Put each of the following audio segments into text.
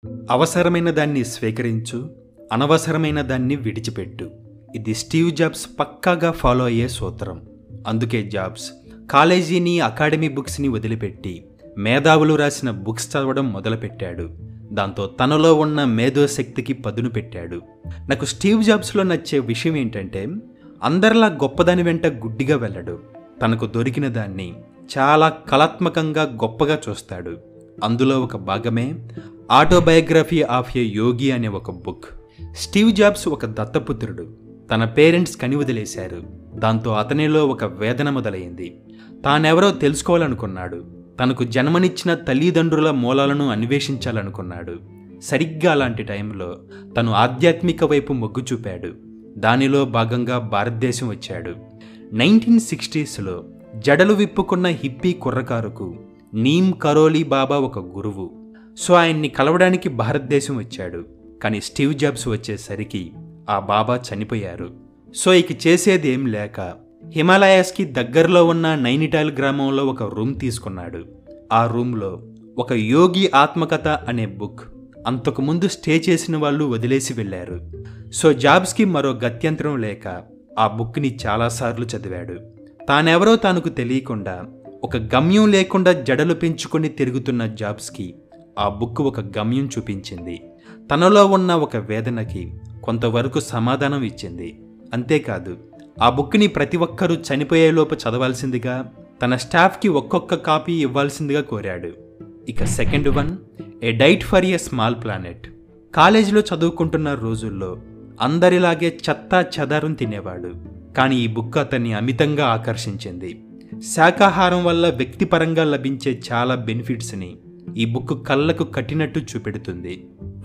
అవసరమైన దాన్ని స్వీకరించు, అనవసరమైన దాన్ని విడిచిపెట్టు. ఇది స్టీవ్ జాబ్స్ పక్కాగా ఫాలో అయ్యే సూత్రం. అందుకే జాబ్స్ కాలేజీని, అకాడమీ బుక్స్ని వదిలిపెట్టి మేధావులు రాసిన బుక్స్ చదవడం మొదలుపెట్టాడు. దాంతో తనలో ఉన్న మేధోశక్తికి పదును పెట్టాడు. నాకు స్టీవ్ జాబ్స్లో నచ్చే విషయం ఏంటంటే, అందరిలా గొప్పదాని వెంట గుడ్డిగా వెళ్ళడు. తనకు దొరికిన దాన్ని చాలా కళాత్మకంగా గొప్పగా చూస్తాడు. అందులో ఒక భాగమే ఆటోబయోగ్రఫీ ఆఫ్ ఏ యోగి అనే ఒక బుక్. స్టీవ్ జాబ్స్ ఒక దత్తపుత్రుడు. తన పేరెంట్స్ కని వదిలేశారు. దాంతో అతనిలో ఒక వేదన మొదలైంది. తానెవరో తెలుసుకోవాలనుకున్నాడు. తనకు జన్మనిచ్చిన తల్లిదండ్రుల మూలాలను అన్వేషించాలనుకున్నాడు. సరిగ్గా అలాంటి టైంలో తను ఆధ్యాత్మిక వైపు మొగ్గు చూపాడు. దానిలో భాగంగా భారతదేశం వచ్చాడు. 1960స్లో జడలు విప్పుకున్న హిప్పీ కుర్రకారుకు నీమ్ కరోలి బాబా ఒక గురువు. సో ఆయన్ని కలవడానికి భారతదేశం వచ్చాడు. కానీ స్టీవ్ జాబ్స్ వచ్చేసరికి ఆ బాబా చనిపోయారు. సో ఇక చేసేది ఏం లేక హిమాలయాస్కి దగ్గరలో ఉన్న నైనిటాల్ గ్రామంలో ఒక రూమ్ తీసుకున్నాడు. ఆ రూమ్లో ఒక యోగి ఆత్మకథ అనే బుక్ అంతకుముందు స్టే చేసిన వాళ్ళు వదిలేసి వెళ్ళారు. సో జాబ్స్కి మరో గత్యంతరం లేక ఆ బుక్ని చాలాసార్లు చదివాడు. తానెవరో తనకు తెలియకుండా ఒక గమ్యం లేకుండా జడలు పెంచుకొని తిరుగుతున్న జాబ్స్కి ఆ బుక్ ఒక గమ్యం చూపించింది. తనలో ఉన్న ఒక వేదనకి కొంతవరకు సమాధానం ఇచ్చింది. అంతేకాదు, ఆ బుక్ని ప్రతి ఒక్కరూ చనిపోయేలోపు చదవాల్సిందిగా, తన స్టాఫ్కి ఒక్కొక్క కాపీ ఇవ్వాల్సిందిగా కోరాడు. ఇక second one, A diet for a small planet. కాలేజీలో చదువుకుంటున్న రోజుల్లో అందరిలాగే చెత్తా చెదారం తినేవాడు. కానీ ఈ బుక్ అతన్ని అమితంగా ఆకర్షించింది. శాకాహారం వల్ల వ్యక్తిపరంగా లభించే చాలా బెనిఫిట్స్ని ఈ బుక్ కళ్ళకు కట్టినట్టు చూపెడుతుంది.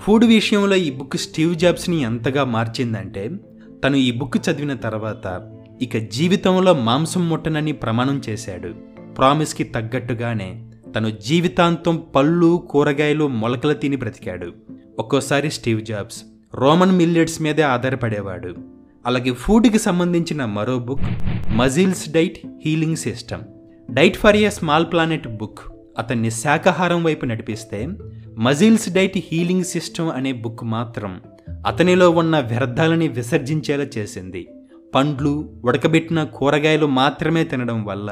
ఫుడ్ విషయంలో ఈ బుక్ స్టీవ్ జాబ్స్ని ఎంతగా మార్చిందంటే, తను ఈ బుక్ చదివిన తర్వాత ఇక జీవితంలో మాంసం ముట్టనని ప్రమాణం చేశాడు. ప్రామిస్కి తగ్గట్టుగానే తను జీవితాంతం పళ్ళు, కూరగాయలు, మొలకలు తిని బ్రతికాడు. ఒక్కోసారి స్టీవ్ జాబ్స్ రోమన్ మిల్లెట్స్ మీదే ఆధారపడేవాడు. అలాగే ఫుడ్కి సంబంధించిన మరో book muscles diet healing system. Diet for a small planet book అతన్ని శాకాహారం వైపు నడిపిస్తే, మజిల్స్ డైట్ హీలింగ్ సిస్టమ్ అనే బుక్ మాత్రం అతనిలో ఉన్న వ్యర్థాలని విసర్జించేలా చేసింది. పండ్లు, ఉడకబెట్టిన కూరగాయలు మాత్రమే తినడం వల్ల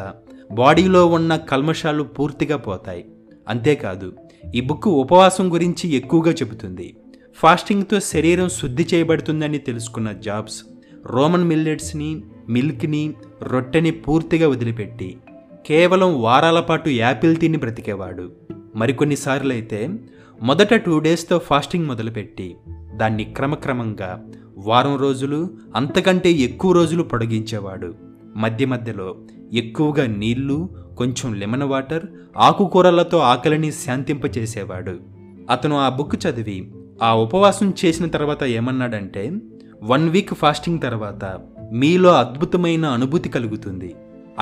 బాడీలో ఉన్న కల్మషాలు పూర్తిగా పోతాయి. అంతేకాదు, ఈ బుక్ ఉపవాసం గురించి ఎక్కువగా చెబుతుంది. ఫాస్టింగ్తో శరీరం శుద్ధి చేయబడుతుందని తెలుసుకున్న జాబ్స్ రోమన్ మిల్లెట్స్ని, మిల్క్ని, రొట్టెని పూర్తిగా వదిలిపెట్టి కేవలం వారాల పాటు యాపిల్ తిని బ్రతికేవాడు. మరికొన్నిసార్లు అయితే మొదట 2 డేస్తో ఫాస్టింగ్ మొదలుపెట్టి దాన్ని క్రమక్రమంగా వారం రోజులు, అంతకంటే ఎక్కువ రోజులు పొడిగించేవాడు. మధ్య మధ్యలో ఎక్కువగా నీళ్లు, కొంచెం లెమన్ వాటర్, ఆకుకూరలతో ఆకలిని శాంతింపచేసేవాడు. అతను ఆ బుక్ చదివి ఆ ఉపవాసం చేసిన తర్వాత ఏమన్నాడంటే, 1 వీక్ ఫాస్టింగ్ తర్వాత మీలో అద్భుతమైన అనుభూతి కలుగుతుంది.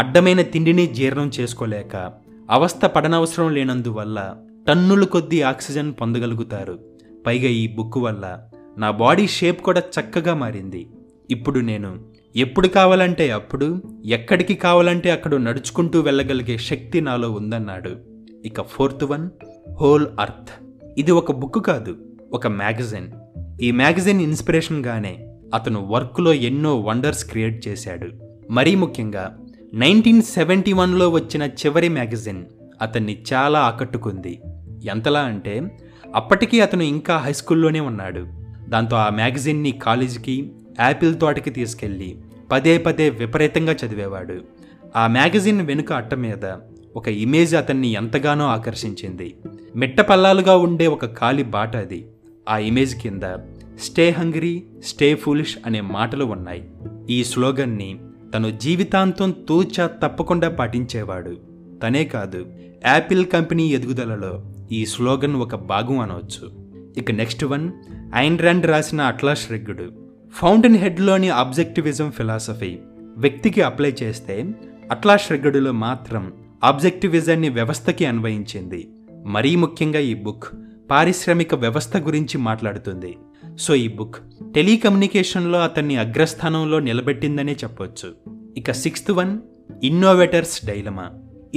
అడ్డమైన తిండిని జీర్ణం చేసుకోలేక అవస్థ పడనవసరం లేనందువల్ల టన్నుల కొద్దీ ఆక్సిజన్ పొందగలుగుతారు. పైగా ఈ బుక్ వల్ల నా బాడీ షేప్ కూడా చక్కగా మారింది. ఇప్పుడు నేను ఎప్పుడు కావాలంటే అప్పుడు, ఎక్కడికి కావాలంటే అక్కడ నడుచుకుంటూ వెళ్ళగలిగే శక్తి నాలో ఉందన్నాడు. ఇక ఫోర్త్ వన్, హోల్ అర్త్. ఇది ఒక బుక్ కాదు, ఒక మ్యాగజైన్. ఈ మ్యాగజైన్ ఇన్స్పిరేషన్గానే అతను వర్క్లో ఎన్నో వండర్స్ క్రియేట్ చేశాడు. మరీ ముఖ్యంగా 1971లో వచ్చిన చివరి మ్యాగజైన్ అతన్ని చాలా ఆకట్టుకుంది. ఎంతలా అంటే, అప్పటికీ అతను ఇంకా హై స్కూల్లోనే ఉన్నాడు. దాంతో ఆ మ్యాగజైన్ని కాలేజీకి, యాపిల్ తోటకి తీసుకెళ్ళి పదే పదే విపరీతంగా చదివేవాడు. ఆ మ్యాగజైన్ వెనుక అట్ట మీద ఒక ఇమేజ్ అతన్ని ఎంతగానో ఆకర్షించింది. మిట్టపల్లాలుగా ఉండే ఒక ఖాళీ బాట అది. ఆ ఇమేజ్ కింద స్టే హంగ్రీ, స్టే ఫూలిష్ అనే మాటలు ఉన్నాయి. ఈ స్లోగన్ని తను జీవితాంతం తూచా తప్పకుండా పాటించేవాడు. తనే కాదు, యాపిల్ కంపెనీ ఎదుగుదలలో ఈ స్లోగన్ ఒక భాగం అనవచ్చు. ఇక నెక్స్ట్ వన్, ఐన్ ర్యాండ్ రాసిన అట్లాస్ షృగ్డ్. ఫౌంటైన్ హెడ్లోని ఆబ్జెక్టివిజం ఫిలాసఫీ వ్యక్తికి అప్లై చేస్తే, అట్లాస్ షృగ్డ్లో మాత్రం ఆబ్జెక్టివిజాన్ని వ్యవస్థకి అన్వయించింది. మరీ ముఖ్యంగా ఈ బుక్ పారిశ్రామిక వ్యవస్థ గురించి మాట్లాడుతుంది. సో ఈ బుక్ టెలికమ్యూనికేషన్లో అతన్ని అగ్రస్థానంలో నిలబెట్టిందనే చెప్పొచ్చు. ఇక సిక్స్త్ వన్, ఇన్నోవేటర్స్ డైలమా.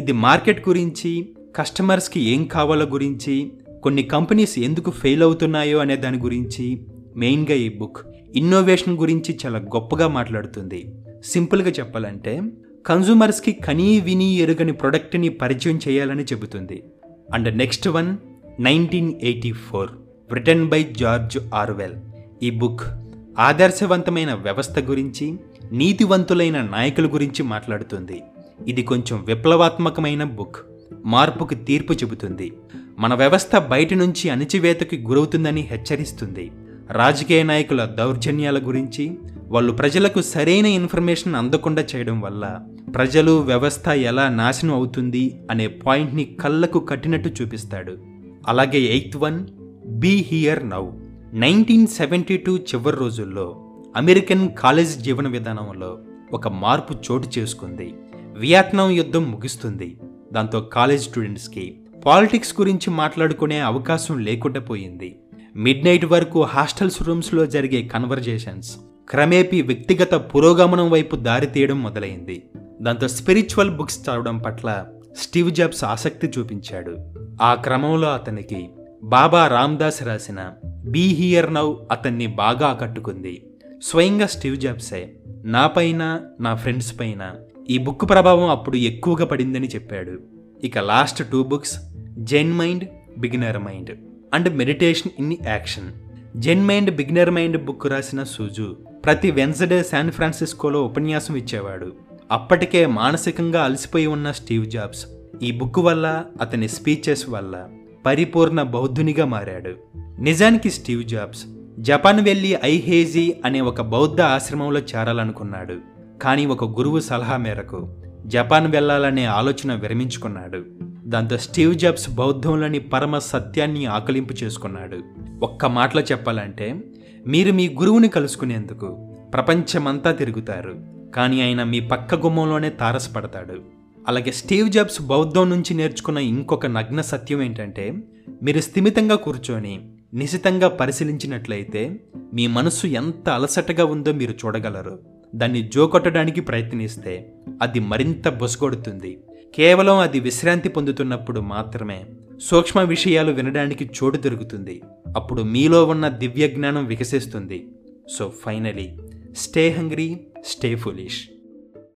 ఇది మార్కెట్ గురించి, కస్టమర్స్కి ఏం కావాలో గురించి, కొన్ని కంపెనీస్ ఎందుకు ఫెయిల్ అవుతున్నాయో అనే దాని గురించి, మెయిన్గా ఈ బుక్ ఇన్నోవేషన్ గురించి చాలా గొప్పగా మాట్లాడుతుంది. సింపుల్గా చెప్పాలంటే కన్జ్యూమర్స్కి కనీ విని ఎరుగని ప్రొడక్ట్ని పరిచయం చేయాలని చెబుతుంది. And next one 1984 written by George Orwell. ఈ బుక్ ఆదర్శవంతమైన వ్యవస్థ గురించి, నీతివంతులైన నాయకుల గురించి మాట్లాడుతుంది. ఇది కొంచెం విప్లవాత్మకమైన బుక్. మార్పుకు తీర్పు చెబుతుంది. మన వ్యవస్థ బయట నుంచి అణచివేతకి గురవుతుందని హెచ్చరిస్తుంది. రాజకీయ నాయకుల దౌర్జన్యాల గురించి, వాళ్ళు ప్రజలకు సరైన ఇన్ఫర్మేషన్ అందకుండా చేయడం వల్ల ప్రజలు, వ్యవస్థ ఎలా నాశనం అవుతుంది అనే పాయింట్ని కళ్ళకు కట్టినట్టు చూపిస్తాడు. అలాగే 8th one B here now. 1972 చివరి రోజుల్లో అమెరికన్ కాలేజ్ జీవన విధానంలో ఒక మార్పు చోటు చేసుకుంది. వియత్నాం యుద్ధం ముగుస్తుంది. దాంతో కాలేజ్ స్టూడెంట్స్కి పాలిటిక్స్ గురించి మాట్లాడుకునే అవకాశం లేకుండా పోయింది. మిడ్ నైట్ వరకు హాస్టల్స్ రూమ్స్లో జరిగే కన్వర్జేషన్స్ క్రమేపీ వ్యక్తిగత పురోగమనం వైపు దారితీయడం మొదలైంది. దాంతో స్పిరిచువల్ బుక్స్ చదవడం పట్ల స్టీవ్ జాబ్స్ ఆసక్తి చూపించాడు. ఆ క్రమంలో అతనికి బాబా రామ్దాస్ రాసిన బీ హియర్ నౌ అతన్ని బాగా ఆకట్టుకుంది. స్వయంగా స్టీవ్ జాబ్సే నాపైన, నా ఫ్రెండ్స్ పైన ఈ బుక్ ప్రభావం అప్పుడు ఎక్కువగా పడిందని చెప్పాడు. ఇక last 2 books Zen mind, beginner mind and meditation in action. Zen mind, beginner mind book రాసిన సుజు ప్రతి వెన్స్డే శాన్ ఫ్రాన్సిస్కోలో ఉపన్యాసం ఇచ్చేవాడు. అప్పటికే మానసికంగా అలసిపోయి ఉన్న స్టీవ్ జాబ్స్ ఈ బుక్ వల్ల, అతని స్పీచెస్ వల్ల పరిపూర్ణ బౌద్ధునిగా మారాడు. నిజానికి స్టీవ్ జాబ్స్ జపాన్ వెళ్లి ఐహేజీ అనే ఒక బౌద్ధ ఆశ్రమంలో చేరాలనుకున్నాడు. కానీ ఒక గురువు సలహా మేరకు జపాన్ వెళ్లాలనే ఆలోచన విరమించుకున్నాడు. దాంతో స్టీవ్ జాబ్స్ బౌద్ధంలోని పరమ సత్యాన్ని ఆకలింపు చేసుకున్నాడు. ఒక్క మాటలో చెప్పాలంటే, మీరు మీ గురువుని కలుసుకునేందుకు ప్రపంచమంతా తిరుగుతారు, కానీ ఆయన మీ పక్క గుమ్మంలోనే తారసపడతాడు. అలాగే స్టీవ్ జాబ్స్ బౌద్ధం నుంచి నేర్చుకున్న ఇంకొక నగ్న సత్యం ఏంటంటే, మీరు స్థిమితంగా కూర్చొని నిశితంగా పరిశీలించినట్లయితే మీ మనస్సు ఎంత అలసటగా ఉందో మీరు చూడగలరు. దాన్ని జోకొట్టడానికి ప్రయత్నిస్తే అది మరింత బొసగొడుతుంది. కేవలం అది విశ్రాంతి పొందుతున్నప్పుడు మాత్రమే సూక్ష్మ విషయాలు వినడానికి చోటు దొరుకుతుంది. అప్పుడు మీలో ఉన్న దివ్య జ్ఞానం వికసిస్తుంది. So finally, stay hungry, stay foolish.